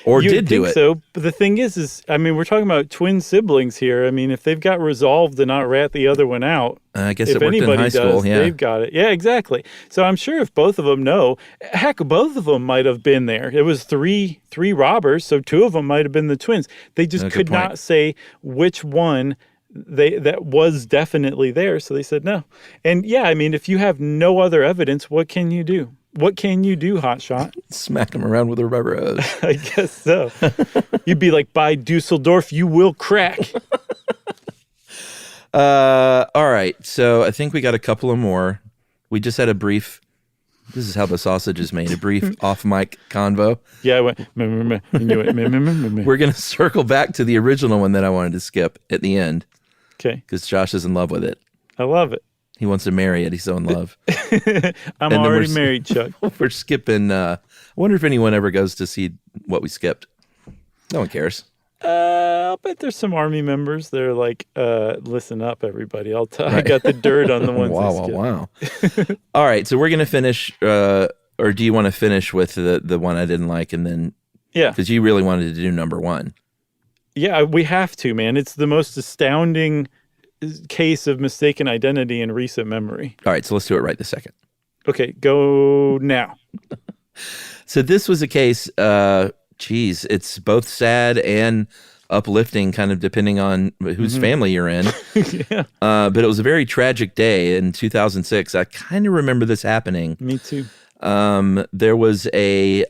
Speaker 8: or
Speaker 6: You
Speaker 8: did
Speaker 6: would
Speaker 8: do
Speaker 6: think
Speaker 8: it.
Speaker 6: So, but the thing is, I mean, we're talking about twin siblings here. I mean, if they've got resolve to not rat the other one out,
Speaker 8: I guess
Speaker 6: if
Speaker 8: it worked in
Speaker 6: anybody
Speaker 8: high school.
Speaker 6: does,
Speaker 8: Yeah.
Speaker 6: they've got it. Yeah, exactly. So I'm sure if both of them know, heck, both of them might have been there. It was three robbers, so two of them might have been the twins. They just
Speaker 8: Good
Speaker 6: could
Speaker 8: point.
Speaker 6: not say which one that was definitely there, so they said no. And yeah, I mean, if you have no other evidence, what can you do? What can you do, hotshot?
Speaker 8: Smack them around with a rubber hose.
Speaker 6: I guess so. You'd be like, by Dusseldorf, you will crack.
Speaker 8: All right. So I think we got a couple of more. We just had a brief, this is how the sausage is made, a brief off-mic convo.
Speaker 6: Yeah, I went,
Speaker 8: We're going to circle back to the original one that I wanted to skip at the end.
Speaker 6: Okay.
Speaker 8: Because Josh is in love with it.
Speaker 6: I love it.
Speaker 8: He wants to marry it. He's so in love.
Speaker 6: I'm already married, Chuck.
Speaker 8: We're skipping. I wonder if anyone ever goes to see what we skipped. No one cares.
Speaker 6: I'll bet there's some Army members. They're like, listen up, everybody. I got the dirt on the ones.
Speaker 8: Wow. All right. So we're going to finish, or do you want to finish with the one I didn't like? And then,
Speaker 6: yeah.
Speaker 8: Because you really wanted to do number one.
Speaker 6: Yeah, we have to, man. It's the most astounding case of mistaken identity in recent memory.
Speaker 8: All right, so let's do it right this second.
Speaker 6: Okay, go now.
Speaker 8: So this was a case, it's both sad and uplifting, kind of depending on whose family you're in.
Speaker 6: Yeah.
Speaker 8: But it was a very tragic day in 2006. I kind of remember this happening.
Speaker 6: Me too.
Speaker 8: There was a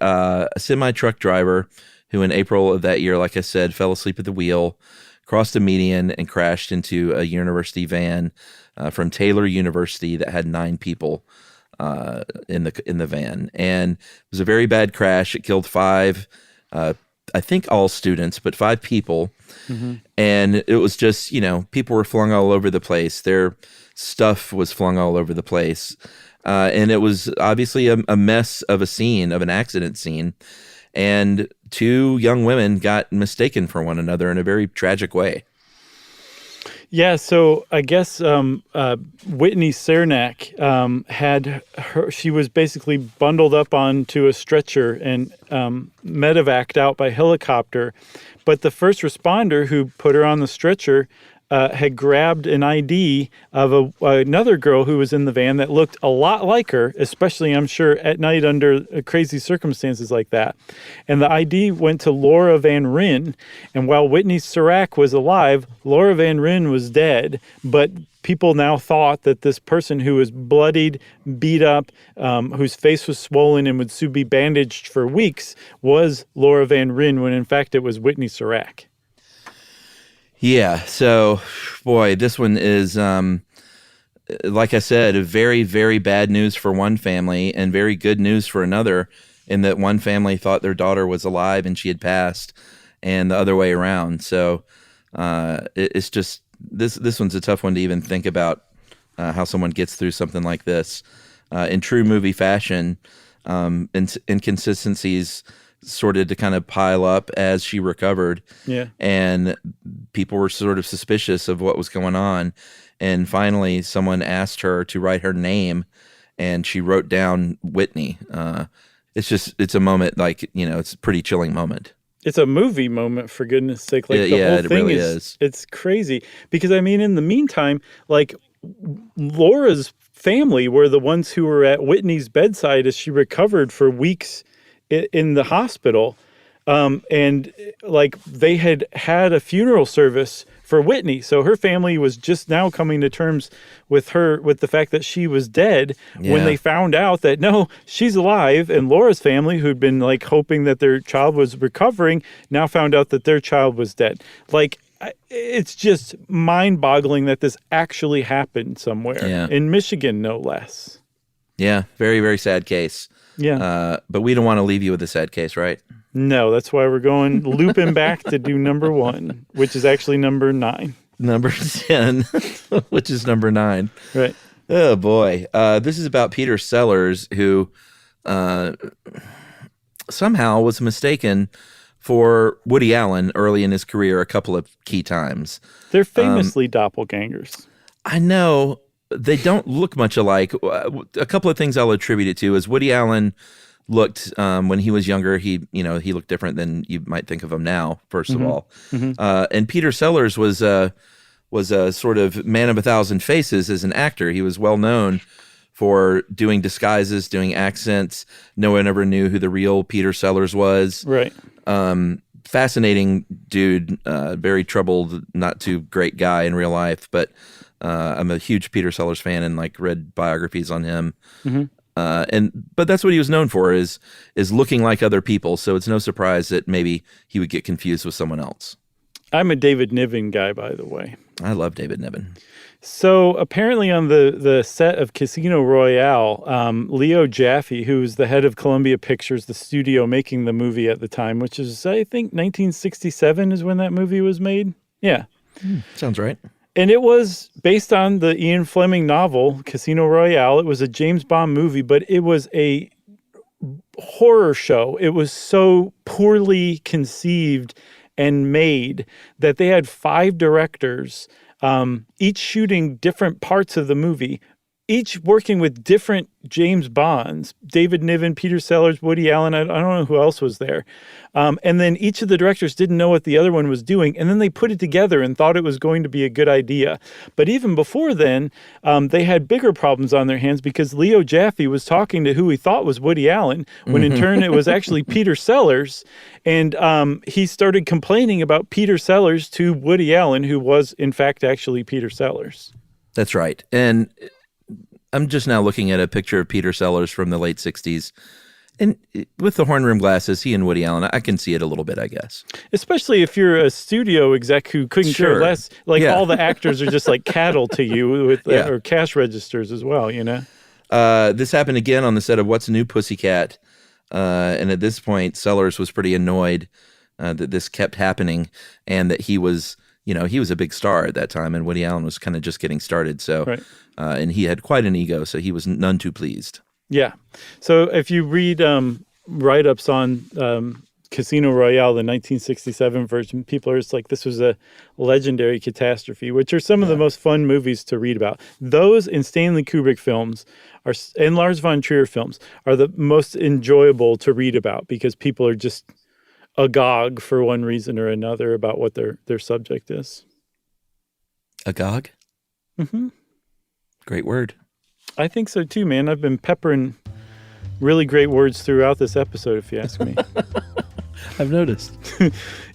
Speaker 8: semi-truck driver who in April of that year, like I said, fell asleep at the wheel, crossed a median, and crashed into a university van from Taylor University that had 9 people in the van. And it was a very bad crash. It killed 5, I think all students, but 5 people. Mm-hmm. And it was just, people were flung all over the place. Their stuff was flung all over the place. And it was obviously a mess of a scene, of an accident scene. And 2 young women got mistaken for one another in a very tragic way.
Speaker 6: Yeah, so I guess Whitney Cernak she was basically bundled up onto a stretcher and medevaced out by helicopter. But the first responder who put her on the stretcher had grabbed an ID of another girl who was in the van that looked a lot like her, especially, I'm sure, at night under crazy circumstances like that. And the ID went to Laura Van Ryn. And while Whitney Cernak was alive, Laura Van Ryn was dead. But people now thought that this person who was bloodied, beat up, whose face was swollen and would soon be bandaged for weeks was Laura Van Ryn, when in fact it was Whitney Cernak.
Speaker 8: Yeah, so, boy, this one is, like I said, very, very bad news for one family and very good news for another, in that one family thought their daughter was alive and she had passed, and the other way around. So it's just, this one's a tough one to even think about, how someone gets through something like this. In true movie fashion, inconsistencies started to kind of pile up as she recovered.
Speaker 6: Yeah.
Speaker 8: And people were sort of suspicious of what was going on. And finally, someone asked her to write her name, and she wrote down Whitney. It's a moment like, it's a pretty chilling moment.
Speaker 6: It's a movie moment, for goodness sake. Like, the
Speaker 8: yeah,
Speaker 6: whole
Speaker 8: it
Speaker 6: thing
Speaker 8: really
Speaker 6: is. It's crazy. Because, I mean, in the meantime, like, Laura's family were the ones who were at Whitney's bedside as she recovered for weeks in the hospital. And, like, they had a funeral service for Whitney. So her family was just now coming to terms with the fact that she was dead when they found out that, no, she's alive. And Laura's family, who'd been, like, hoping that their child was recovering, now found out that their child was dead. Like, it's just mind-boggling that this actually happened somewhere. In Michigan, no less.
Speaker 8: Yeah, very, very sad case.
Speaker 6: Yeah.
Speaker 8: But we don't want to leave you with a sad case, right?
Speaker 6: No, that's why we're looping back to do number 1, which is actually number 9.
Speaker 8: Number 10, which is number 9.
Speaker 6: Right.
Speaker 8: Oh, boy. This is about Peter Sellers, who somehow was mistaken for Woody Allen early in his career a couple of key times.
Speaker 6: They're famously doppelgangers.
Speaker 8: I know. They don't look much alike. A couple of things I'll attribute it to is Woody Allen looked, when he was younger, he looked different than you might think of him now, first of all. And Peter Sellers was a sort of man of 1,000 faces as an actor. He was well known for doing disguises, doing accents. No one ever knew who the real Peter Sellers was.
Speaker 6: Right.
Speaker 8: Fascinating dude, very troubled, not too great guy in real life, but I'm a huge Peter Sellers fan and like read biographies on him. But that's what he was known for is looking like other people. So it's no surprise that maybe he would get confused with someone else.
Speaker 6: I'm a David Niven guy, by the way.
Speaker 8: I love David Niven.
Speaker 6: So apparently on the set of Casino Royale, Leo Jaffe, who was the head of Columbia Pictures, the studio making the movie at the time, which is, I think, 1967 is when that movie was made. Yeah.
Speaker 8: Sounds right.
Speaker 6: And it was based on the Ian Fleming novel, Casino Royale. It was a James Bond movie, but it was a horror show. It was so poorly conceived and made that they had 5 directors, each shooting different parts of the movie, each working with different James Bonds, David Niven, Peter Sellers, Woody Allen, I don't know who else was there. And then each of the directors didn't know what the other one was doing. And then they put it together and thought it was going to be a good idea. But even before then, they had bigger problems on their hands because Leo Jaffe was talking to who he thought was Woody Allen, when in turn it was actually Peter Sellers. And he started complaining about Peter Sellers to Woody Allen, who was, in fact, actually Peter Sellers.
Speaker 8: That's right. And I'm just now looking at a picture of Peter Sellers from the late 60s. And with the horn rim glasses, he and Woody Allen, I can see it a little bit, I guess.
Speaker 6: Especially if you're a studio exec who couldn't care less. Like, all the actors are just like cattle to you with or cash registers as well, you know?
Speaker 8: This happened again on the set of What's New, Pussycat? And at this point, Sellers was pretty annoyed that this kept happening and that he was, he was a big star at that time, and Woody Allen was kind of just getting started. So, and he had quite an ego, so he was none too pleased.
Speaker 6: Yeah. So if you read write-ups on Casino Royale, the 1967 version, people are just like, this was a legendary catastrophe, which are some of the most fun movies to read about. Those and Stanley Kubrick films and Lars von Trier films are the most enjoyable to read about because people are just agog for one reason or another about what their subject is.
Speaker 8: Agog?
Speaker 6: Mm-hmm.
Speaker 8: Great word.
Speaker 6: I think so too, man. I've been peppering really great words throughout this episode, if you ask me.
Speaker 8: I've noticed.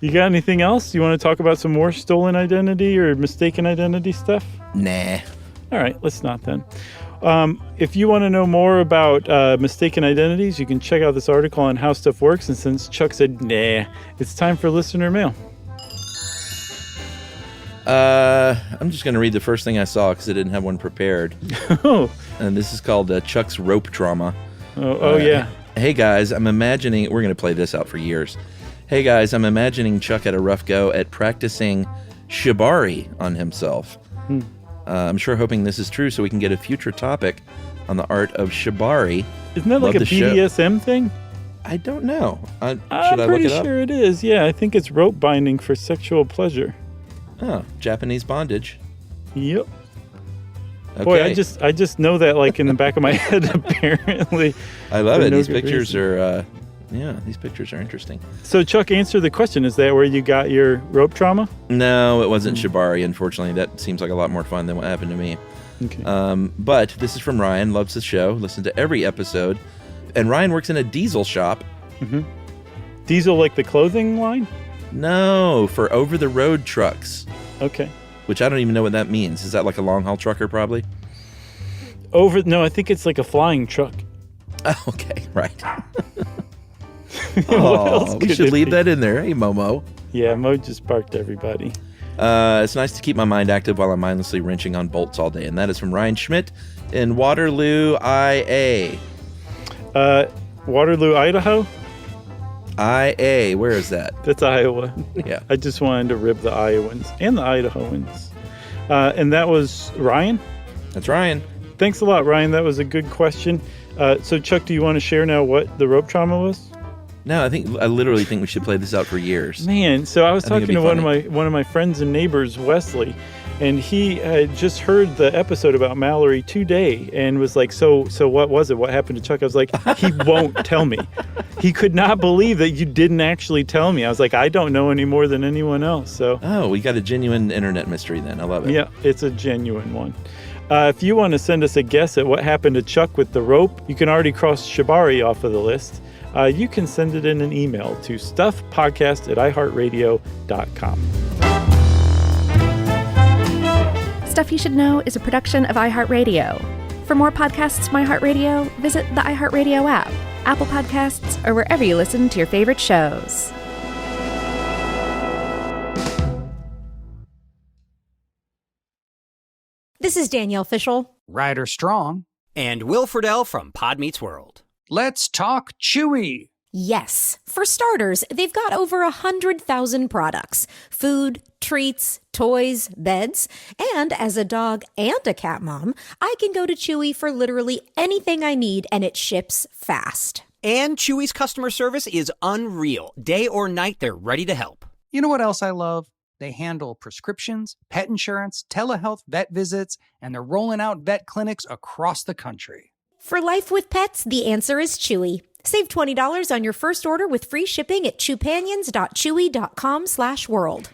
Speaker 6: You got anything else? You want to talk about some more stolen identity or mistaken identity stuff?
Speaker 8: Nah.
Speaker 6: All right, let's not then. If you want to know more about mistaken identities, you can check out this article on How Stuff Works. And since Chuck said, nah, it's time for listener mail.
Speaker 8: I'm just going to read the first thing I saw because I didn't have one prepared.
Speaker 6: Oh.
Speaker 8: And this is called Chuck's Rope Trauma.
Speaker 6: Oh, yeah.
Speaker 8: Hey, guys, I'm imagining... We're going to play this out for years. Hey, guys, I'm imagining Chuck had a rough go at practicing shibari on himself. I'm sure hoping this is true so we can get a future topic on the art of shibari.
Speaker 6: Isn't that like a BDSM thing?
Speaker 8: I don't know. Should I
Speaker 6: I'm
Speaker 8: look
Speaker 6: pretty
Speaker 8: it up?
Speaker 6: sure it is. Yeah, I think it's rope binding for sexual pleasure.
Speaker 8: Oh, Japanese bondage.
Speaker 6: Yep.
Speaker 8: Okay.
Speaker 6: Boy, I just know that like in the back of my head. Apparently,
Speaker 8: I love
Speaker 6: for
Speaker 8: it.
Speaker 6: no
Speaker 8: These
Speaker 6: good
Speaker 8: pictures
Speaker 6: reason.
Speaker 8: are. These pictures are interesting.
Speaker 6: So, Chuck, answer the question. Is that where you got your rope trauma?
Speaker 8: No, it wasn't shibari, unfortunately. That seems like a lot more fun than what happened to me.
Speaker 6: Okay.
Speaker 8: But this is from Ryan, loves the show, listens to every episode. And Ryan works in a diesel shop.
Speaker 6: Mm-hmm. Diesel like the clothing line?
Speaker 8: No, for over-the-road trucks.
Speaker 6: Okay.
Speaker 8: Which I don't even know what that means. Is that like a long-haul trucker, probably?
Speaker 6: No, I think it's like a flying truck.
Speaker 8: Oh, okay, right.
Speaker 6: Oh,
Speaker 8: we should leave that in there. Hey, Momo.
Speaker 6: Yeah, Mo just barked everybody.
Speaker 8: It's nice to keep my mind active while I'm mindlessly wrenching on bolts all day. And that is from Ryan Schmidt in Waterloo, IA.
Speaker 6: Waterloo, Idaho?
Speaker 8: IA, where is that?
Speaker 6: That's Iowa.
Speaker 8: Yeah.
Speaker 6: I just wanted to rib the Iowans and the Idahoans. And that was Ryan?
Speaker 8: That's Ryan.
Speaker 6: Thanks a lot, Ryan. That was a good question. So, Chuck, do you want to share now what the rope trauma was?
Speaker 8: No, I literally think we should play this out for years.
Speaker 6: Man, so I was talking to one
Speaker 8: funny.
Speaker 6: of my friends and neighbors, Wesley, and he had just heard the episode about Mallory today and was like, so what was it? What happened to Chuck? I was like, he won't tell me. He could not believe that you didn't actually tell me. I was like, I don't know any more than anyone else. So
Speaker 8: we got a genuine internet mystery then. I love it.
Speaker 6: Yeah, it's a genuine one. If you want to send us a guess at what happened to Chuck with the rope, you can already cross shibari off of the list. You can send it in an email to stuffpodcast@iheartradio.com.
Speaker 16: Stuff You Should Know is a production of iHeartRadio. For more podcasts from iHeartRadio, visit the iHeartRadio app, Apple Podcasts, or wherever you listen to your favorite shows.
Speaker 2: This is Danielle Fishel.
Speaker 3: Ryder Strong.
Speaker 4: And Will Friedle from Pod Meets World.
Speaker 3: Let's talk Chewy.
Speaker 2: Yes. For starters, they've got over 100,000 products. Food, treats, toys, beds. And as a dog and a cat mom, I can go to Chewy for literally anything I need, and it ships fast.
Speaker 4: And Chewy's customer service is unreal. Day or night, they're ready to help.
Speaker 3: You know what else I love? They handle prescriptions, pet insurance, telehealth vet visits, and they're rolling out vet clinics across the country.
Speaker 2: For life with pets, the answer is Chewy. Save $20 on your first order with free shipping at chewpanions.chewy.com/world.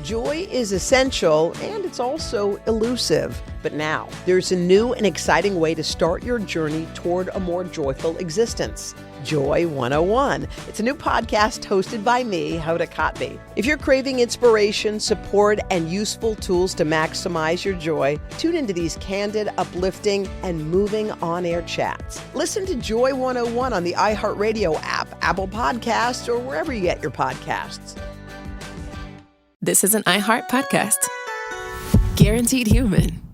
Speaker 5: Joy is essential, and it's also elusive. But now, there's a new and exciting way to start your journey toward a more joyful existence. Joy 101. It's a new podcast hosted by me, Hoda Kotb. If you're craving inspiration, support, and useful tools to maximize your joy, tune into these candid, uplifting, and moving on-air chats. Listen to Joy 101 on the iHeartRadio app, Apple Podcasts, or wherever you get your podcasts.
Speaker 17: This is an iHeart podcast. Guaranteed human.